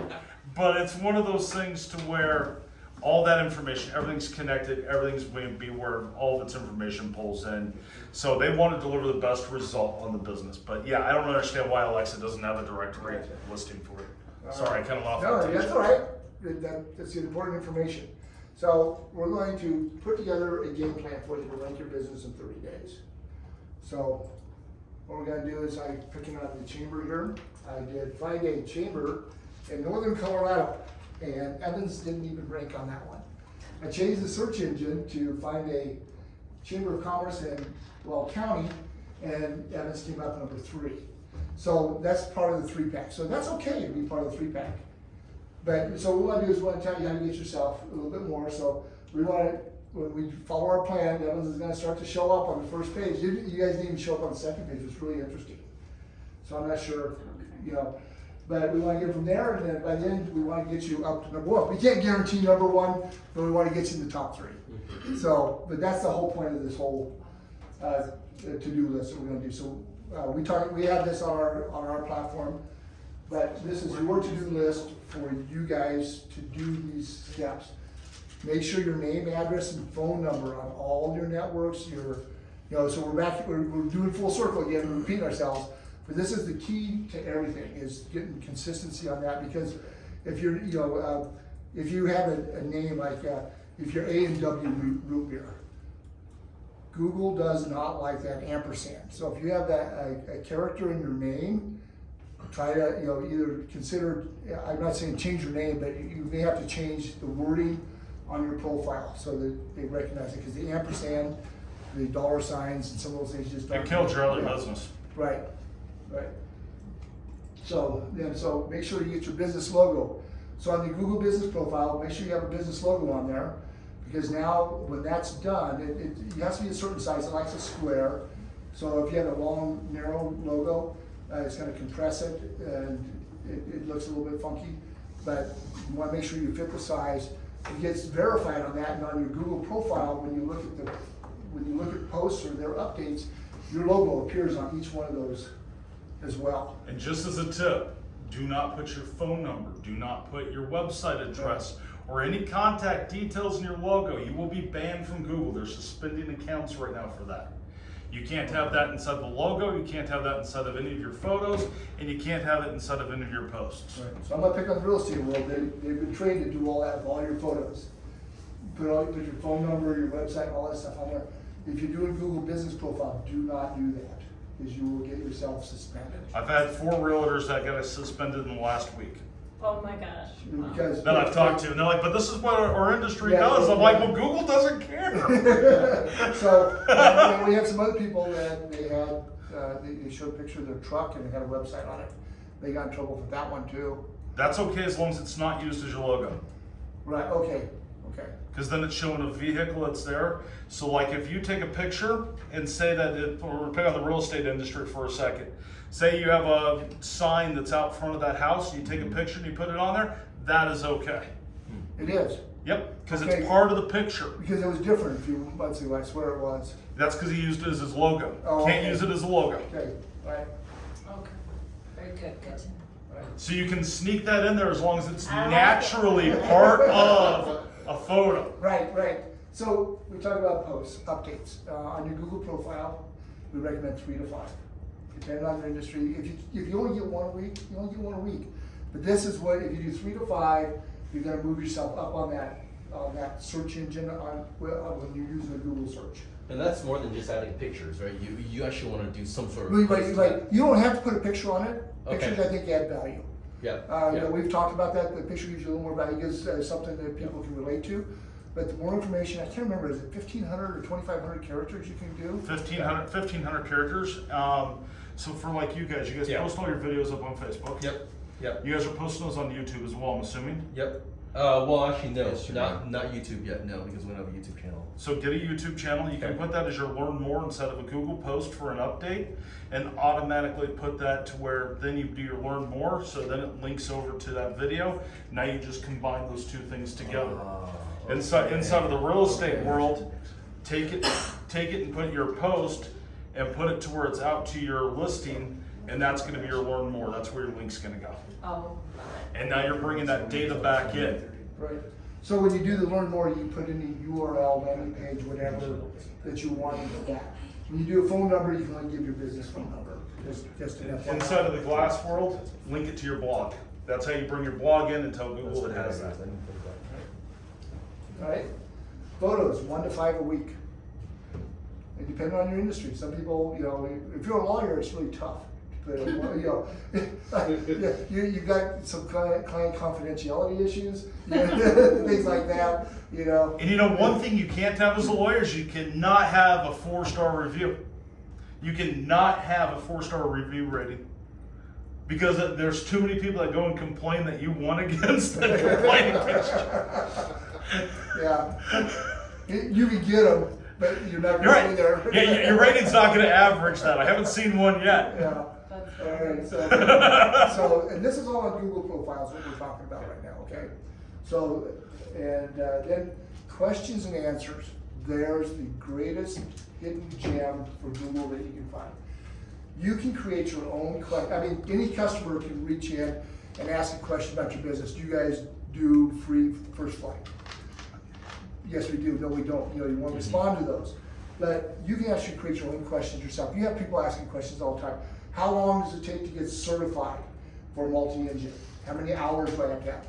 But it's one of those things to where all that information, everything's connected, everything's going to be where all of its information pulls in. So they want to deliver the best result on the business. But yeah, I don't understand why Alexa doesn't have a directory listing for it. Sorry, I kind of lost No, that. that's all right. That's the important information. So we're going to put together a game plan for you to run your business in 30 days. So what we're gonna do is I'm picking out the chamber here. I did find a chamber in northern Colorado, and Evans didn't even rank on that one. I changed the search engine to find a chamber of commerce in Weld County, and Evans came out number 3. So that's part of the 3-pack. So that's okay to be part of the 3-pack. But, so what we want to do is we want to tell you how to get yourself a little bit more. So we want to, when we follow our plan, Evans is going to start to show up on the first page. You guys didn't even show up on the second page. It's really interesting. So I'm not sure, you know, but we want to get from there, and then by the end, we want to get you up to number 1. We can't guarantee number 1, but we want to get you in the top 3. So, but that's the whole point of this whole to-do list that we're going to do. So we have this on our platform, but this is your to-do list for you guys to do these steps. Make sure your name, address, and phone number on all your networks. So we're doing full circle again, we're repeating ourselves. But this is the key to everything, is getting consistency on that, because if you're, if you have a name like, if you're A&W root beer, Google does not like that ampersand. So if you have a character in your name, try to, either consider, I'm not saying change your name, but you may have to change the wording on your profile so that they recognize it, because the ampersand, the dollar signs, and some of those things just don't. It killed your other business. Right. So make sure you get your business logo. So on the Google business profile, make sure you have a business logo on there, because now when that's done, it has to be a certain size. It likes a square. So if you have a long, narrow logo, it's going to compress it, and it looks a little bit funky. But you want to make sure you fit the size. It gets verified on that, and on your Google profile, when you look at posts or their updates, your logo appears on each one of those as well. And just as a tip, do not put your phone number, do not put your website address or any contact details in your logo. You will be banned from Google. They're suspending accounts right now for that. You can't have that inside the logo, you can't have that inside of any of your photos, and you can't have it inside of any of your posts. Right. So I'm gonna pick on the real estate world. They've been trained to do all that with all your photos. Put your phone number, your website, all that stuff on there. If you're doing Google business profile, do not do that, because you will get yourself suspended. I've had 4 realtors that got suspended in the last week Oh my gosh. Because that I've talked to, and they're like, but this is what our industry Yeah, does. I'm yeah. like, well, Google doesn't care. So we have some other people that they had, they showed a picture of their truck and they had a website on it. They got in trouble for that one too. That's okay as long as it's not used as your logo. Right, okay. Because then it's showing a vehicle that's there. So like if you take a picture and say that, or pick on the real estate industry for a second. Say you have a sign that's out front of that house, you take a picture and you put it on there, that is okay. It is, Yep, because Okay. it's part of the picture. because it was different a few months ago, I swear it was. That's because he used it as his logo. Oh, Can't okay. use it as a logo. Okay, right, Okay. Very good, good. right. So you can sneak that in there as long as it's I like it. naturally part of a photo. Right. So we talk about posts, updates. On your Google profile, we recommend 3 to 5. Depending on your industry. If you only get one a week, you only get one a week. But this is what, if you do 3 to 5, you're gonna move yourself up on that search engine when you're using a Google search. And that's more than just adding pictures, right? You actually want to do some sort of. Right. You don't have to put a picture on it. Okay. Pictures, I think, add value. Yeah. We've talked about that. The picture gives you a little more value, gives something that people can relate to. But the more information, I can't remember, is it 1,500 or 2,500 characters you can do? 1,500 characters. So for like you guys Yeah. post all your videos up on Facebook. Yep. You guys are posting those on YouTube as well, I'm assuming. Yep. Well, actually, no, Instagram. not YouTube yet. No, because we don't have a YouTube channel. So get a YouTube channel. You can Okay. put that as your learn more instead of a Google post for an update, and automatically put that to where then you do your learn more. So then it links over to that video. Now you just combine those two things together. Inside of the real estate world, take it and put your post and put it to where it's out to your listing, and that's going to be your learn more. That's where your link's going to go. Oh, love it. And now you're bringing that data back in. Right. So when you do the learn more, you put in the URL, landing page, whatever that you want into that. When you do a phone number, you can only give your business phone number. Just enough. Inside of the glass world, link it to your blog. That's how you bring your blog in and tell Google it has that. All right. Photos, 1 to 5 a week. It depends on your industry. Some people, if you're a lawyer, it's really tough. But, you've got some client confidentiality issues, things like that, And one thing you can't have as a lawyer is you cannot have a 4-star review. You cannot have a 4-star review rating. Because there's too many people that go and complain that you won against that complain against you. Yeah. You can get them, but you're not You're going to right. be there. Yeah, your rating's not going to average that. I haven't seen one yet. Yeah. All right, so, and this is all on Google profiles, what we're talking about right now, okay? So, and then questions and answers. There's the greatest hidden gem for Google that you can find. You can create your own question. I mean, any customer can reach in and ask a question about your business. Do you guys do free first flight? Yes, we do. No, we don't. You know, you want to respond to those. But you can actually create your own questions yourself. You have people asking questions all the time. How long does it take to get certified for multi-engine? How many hours do I have to have?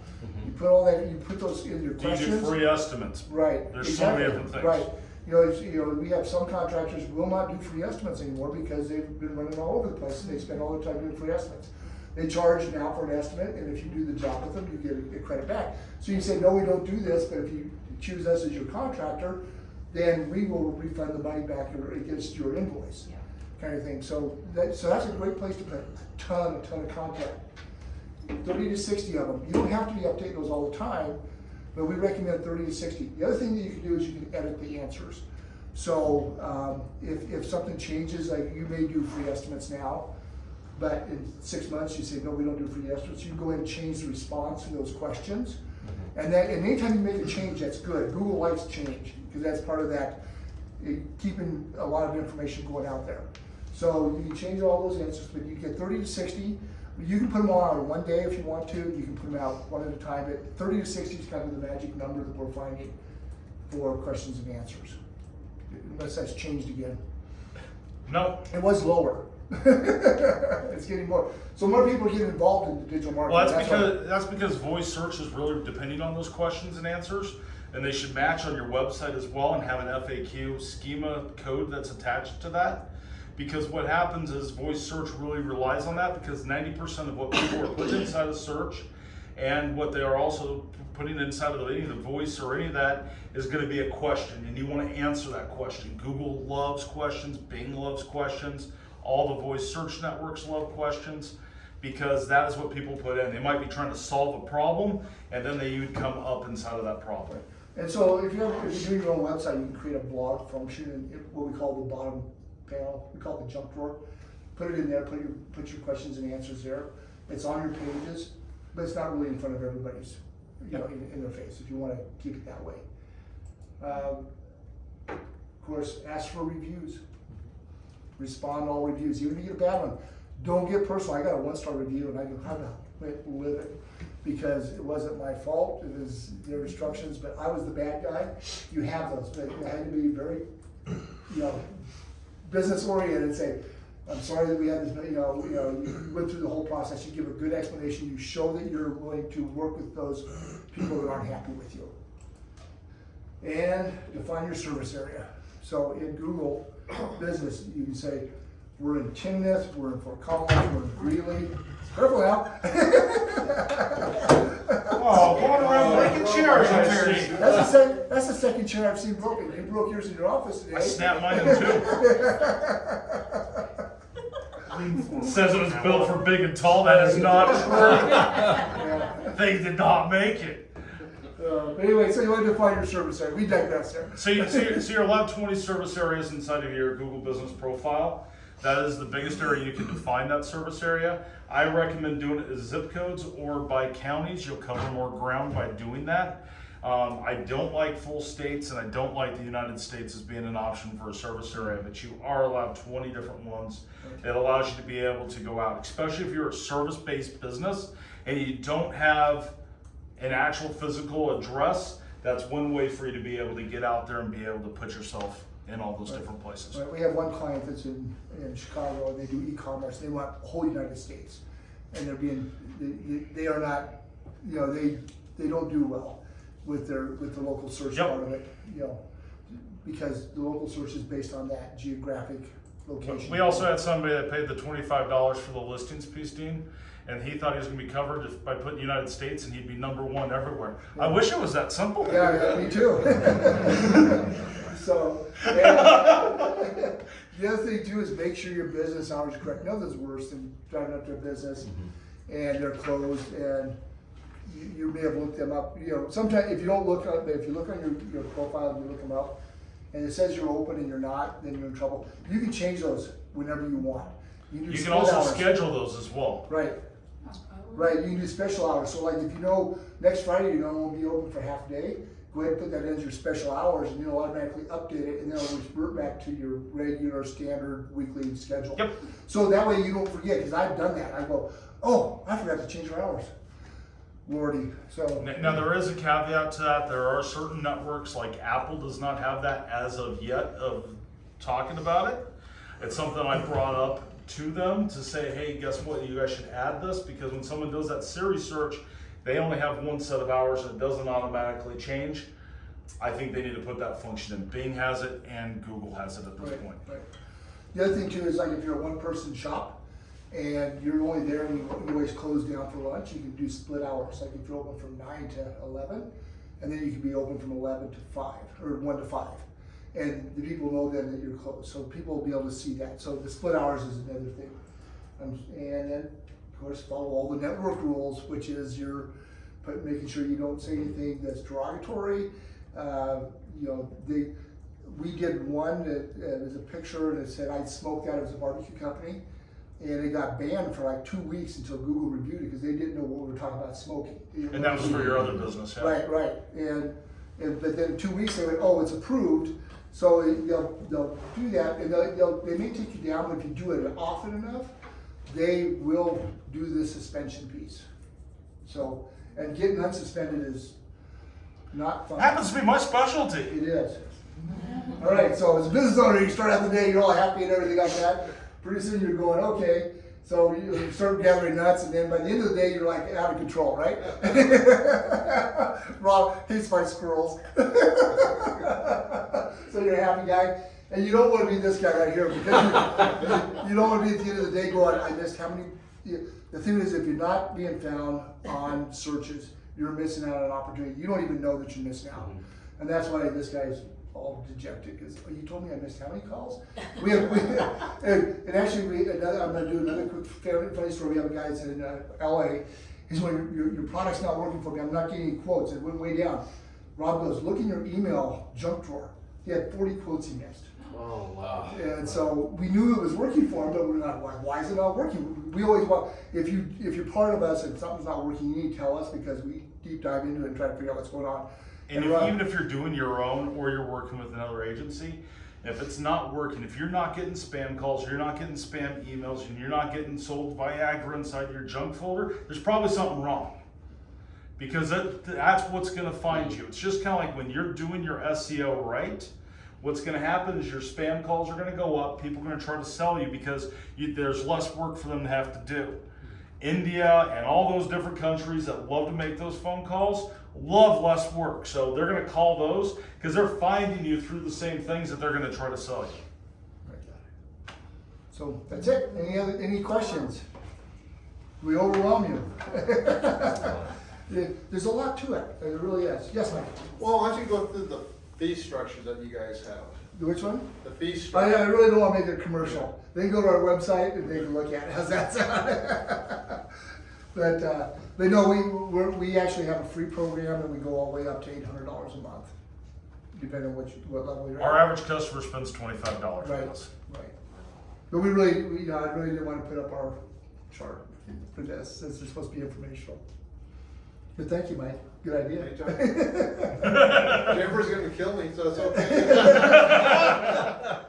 You put all that, you put those in your Do you questions. do free estimates? Right. There's exactly. so many different things. Right. We have some contractors will not do free estimates anymore because they've been running all over the place and they spend all their time doing free estimates. They charge now for an estimate, and if you do the job with them, you get a credit back. So you can say, no, we don't do this, but if you choose us as your contractor, then we will refund the money back against your invoice, kind of thing. So that's a great place to put a ton of content. 30 to 60 of them. You don't have to be updating those all the time, but we recommend 30 to 60. The other thing that you can do is you can edit the answers. So if something changes, like you may do free estimates now, but in 6 months you say, no, we don't do free estimates. You can go ahead and change the response to those questions. And anytime you make a change, that's good. Google likes change because that's part of that, keeping a lot of information going out there. So you can change all those answers, but you get 30 to 60. You can put them all out in one day if you want to. You can put them out one at a time. But 30 to 60 is kind of the magic number that we're finding for questions and answers. Unless that's changed again. No. It was lower. It's getting more. So more people are getting involved in the digital marketing. Well, that's because voice search is really depending on those questions and answers, and they should match on your website as well and have an FAQ schema code that's attached to that. Because what happens is voice search really relies on that because 90% of what people are putting inside of search and what they are also putting inside of any of the voice or any of that is going to be a question, and you want to answer that question. Google loves questions, Bing loves questions, all the voice search networks love questions because that is what people put in. They might be trying to solve a problem, and then they would come up inside of that problem. And so if you're doing your own website, you can create a blog function in what we call the bottom panel. We call it the junk drawer. Put it in there, put your questions and answers there. It's on your pages, but it's not really in front of everybody's, in their face if you want to keep it that way. Of course, ask for reviews. Respond to all reviews. Even if you get a bad one, don't get personal. I got a 1-star review and I go, how to live it? Because it wasn't my fault. It was their instructions, but I was the bad guy. You have those, but you had to be very, business oriented and say, I'm sorry that we had this, you went through the whole process. You give a good explanation. You show that you're willing to work with those people that aren't happy with you. And define your service area. So in Google Business, you can say, we're in Timnath, we're in Fort Collins, we're in Greeley. Careful now. Oh, going around breaking chairs up here. That's the second chair I've seen broken. You broke yours in your office today. I snapped mine in two. Says it was built for big and tall. That is not true. They did not make it. But anyway, so you want to define your service area. We digress there. So you're allowed 20 service areas inside of your Google Business profile. That is the biggest area you can define that service area. I recommend doing it as zip codes or by counties. You'll cover more ground by doing that. I don't like full states, and I don't like the United States as being an option for a service area, but you are allowed 20 different ones. It allows you to be able to go out, especially if you're a service-based business and you don't have an actual physical address. That's one way for you to be able to get out there and be able to put yourself in all those different places. Right. We have one client that's in Chicago, and they do e-commerce. They want the whole United States, and they are not, they don't do well with the local search part of it, because the local search is based on that geographic location. We also had somebody that paid the $25 for the listings piece, Dean, and he thought he was going to be covered just by putting United States, and he'd be #1 everywhere. Yeah. I wish it was that simple. Yeah, me too. So, The other thing too is make sure your business hours are correct. Nothing's worse than driving up to a business and they're closed and you may have looked them up. You know, sometimes if you don't look up, if you look on your profile and you look them up and it says you're open and you're not, then you're in trouble. You can change those whenever you want. You can split also hours. schedule those as well. Right. Right, you can do special hours. So like if you know next Friday you're gonna be open for half a day, go ahead and put that in as your special hours and you'll automatically update it and then it'll revert back to your regular standard weekly schedule. Yep. So that way you don't forget, because I've done that. I go, oh, I forgot to change my hours. Lordy, so. Now, there is a caveat to that. There are certain networks, like Apple does not have that as of yet of talking about it. It's something I brought up to them to say, hey, guess what? You guys should add this, because when someone does that Siri search, they only have one set of hours and it doesn't automatically change. I think they need to put that function in. Bing has it and Google has it at this point. Right. The other thing too is like if you're a one-person shop and you're only there and you always close down for lunch, you can do split hours. Like if you're open from 9 to 11, and then you can be open from 11 to 5 or 1 to 5. And the people know then that you're closed, so people will be able to see that. So the split hours is another thing. And then, of course, follow all the network rules, which is making sure you don't say anything that's derogatory. You know, we did one that was a picture that said I'd smoked that. It was a barbecue company, and it got banned for like 2 weeks until Google reviewed it because they didn't know what we were talking about smoking. And that was for your other business, yeah? Right. And but then 2 weeks they went, oh, it's approved. So they'll do that, and they may take you down, but if you do it often enough, they will do the suspension piece. So, and getting unsuspended is not fun. Happens to be my specialty. It is. All right, so as a business owner, you start out the day, you're all happy and everything like that. Pretty soon you're going, okay. So you start gathering nuts, and then by the end of the day, you're like out of control, right? Rob hates my squirrels. So you're a happy guy, and you don't want to be this guy right here, because you don't want to be at the end of the day going, I missed how many. The thing is, if you're not being found on searches, you're missing out on an opportunity. You don't even know that you're missing out, and that's why this guy's all dejected, because you told me I missed how many calls? And actually, I'm going to do another quick funny story. We have a guy that's in LA. He's going, your product's not working for me. I'm not getting any quotes. It went way down. Rob goes, look in your email junk drawer. He had 40 quotes he missed. Oh, wow. And so we knew it was working for him, but we're not like, why is it not working? We always want, if you're part of us and something's not working, you need to tell us, because we deep dive into it and try to figure out what's going on. And even if you're doing your own or you're working with another agency, if it's not working, if you're not getting spam calls, you're not getting spam emails, and you're not getting sold Viagra inside your junk folder, there's probably something wrong. Because that's what's going to find you. It's just kind of like when you're doing your SEO right, what's going to happen is your spam calls are going to go up. People are going to try to sell you because there's less work for them to have to do. India and all those different countries that love to make those phone calls love less work. So they're going to call those because they're finding you through the same things that they're going to try to sell you. So that's it. Any questions? We overwhelm you. There's a lot to it. There really is. Yes, Mike. Well, why don't you go through the fee structure that you guys have? Which one? The fee I structure. really don't want to make it a commercial. They can go to our website and they can look at it. How's that sound? But no, we actually have a free program, and we go all the way up to $800 a month, depending on what level you're at. Our average customer spends $25 with Right, us. right. But I really didn't want to put up our chart for this, since it's supposed to be informational. But thank you, Mike. Good idea. Jennifer's gonna kill me, so it's okay.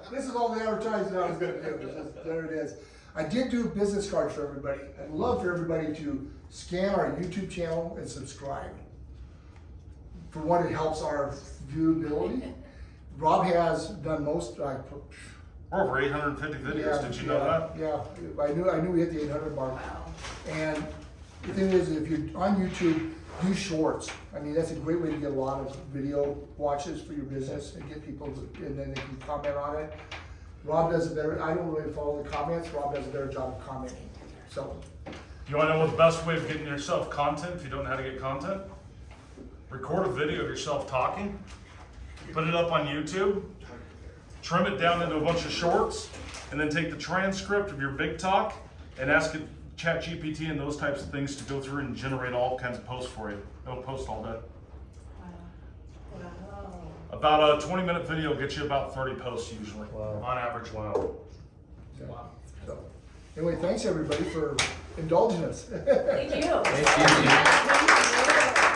This is all the advertising I was gonna do. There it is. I did do business cards for everybody. I'd love for everybody to scan our YouTube channel and subscribe. For one, it helps our viewability. Rob has done most, We're over 850 videos. Did you know that? Yeah, I knew we hit the 800 mark. And the thing is, if you're on YouTube, do shorts. I mean, that's a great way to get a lot of video watches for your business and get people, and then they can comment on it. Rob does a better, I don't really follow the comments, Rob does a better job of commenting. So, You want to know what the best way of getting yourself content if you don't know how to get content? Record a video of yourself talking, put it up on YouTube, trim it down into a bunch of shorts, and then take the transcript of your big talk and ask it, ChatGPT and those types of things to go through and generate all kinds of posts for you. It'll post all day. Wow. About a 20-minute video will get you about 30 posts usually, Wow. on average. Wow. Wow. So, anyway, thanks everybody for indulging us. Thank you. Thank you. Thank you.